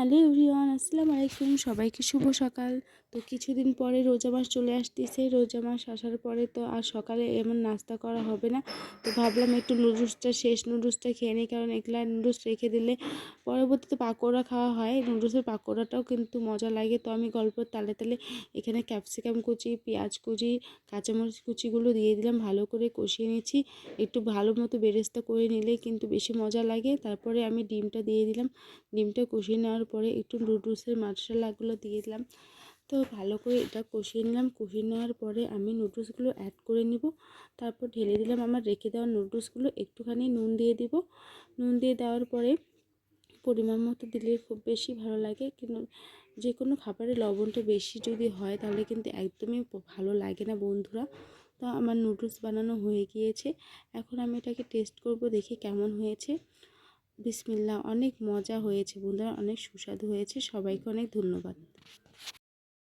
Hello everyone, আসসালামু আলাইকুম। সবাইকে শুভ সকাল। তো কিছুদিন পরে রোজা মাস চলে আসতেছে। রোজা মাস আসার পরে তো আর সকালে এমন নাস্তা করা হবে না। তো ভাবলাম একটু শেষ নুডলসটা খেয়ে নিই, কারণ এগুলা নুডলস রেখে দিলে পরবর্তীতে পাকোড়া খাওয়া হয়। নুডলসের পাকোড়াটাও কিন্তু মজা লাগে। তো আমি গল্পের তালে তালে এখানে ক্যাপসিকাম কুচি, পেঁয়াজ কুচি, কাঁচামরিচ কুচিগুলো দিয়ে দিলাম, ভালো করে কষিয়ে নিচ্ছি। একটু ভালো মতো বেরেস্তা করে নিলে কিন্তু বেশি মজা লাগে। তারপরে আমি ডিমটা দিয়ে দিলাম। ডিমটা কষিয়ে নেওয়ার পরে একটু নুডলসের মশলাগুলো দিয়ে দিলাম। তো ভালো করে এটা কষিয়ে নিলাম। কষিয়ে নেওয়ার পরে আমি নুডলসগুলো অ্যাড করে নিব। তারপর ঢেলে দিলাম আমার রেখে দেওয়া নুডলসগুলো। একটুখানি নুন দিয়ে দিব। নুন দিয়ে দেওয়ার পরে পরিমাণ মতো দিলে খুব বেশি ভালো লাগে। কিন্তু যে কোনো খাবারে লবণটা বেশি যদি হয় তাহলে কিন্তু একদমই ভালো লাগে না বন্ধুরা। তো আমার নুডলস বানানো হয়ে গিয়েছে। এখন আমি এটাকে টেস্ট করব, দেখি কেমন হয়েছে। বিসমিল্লাহ, অনেক মজা হয়েছে বন্ধুরা, অনেক সুস্বাদু হয়েছে। সবাইকে অনেক ধন্যবাদ।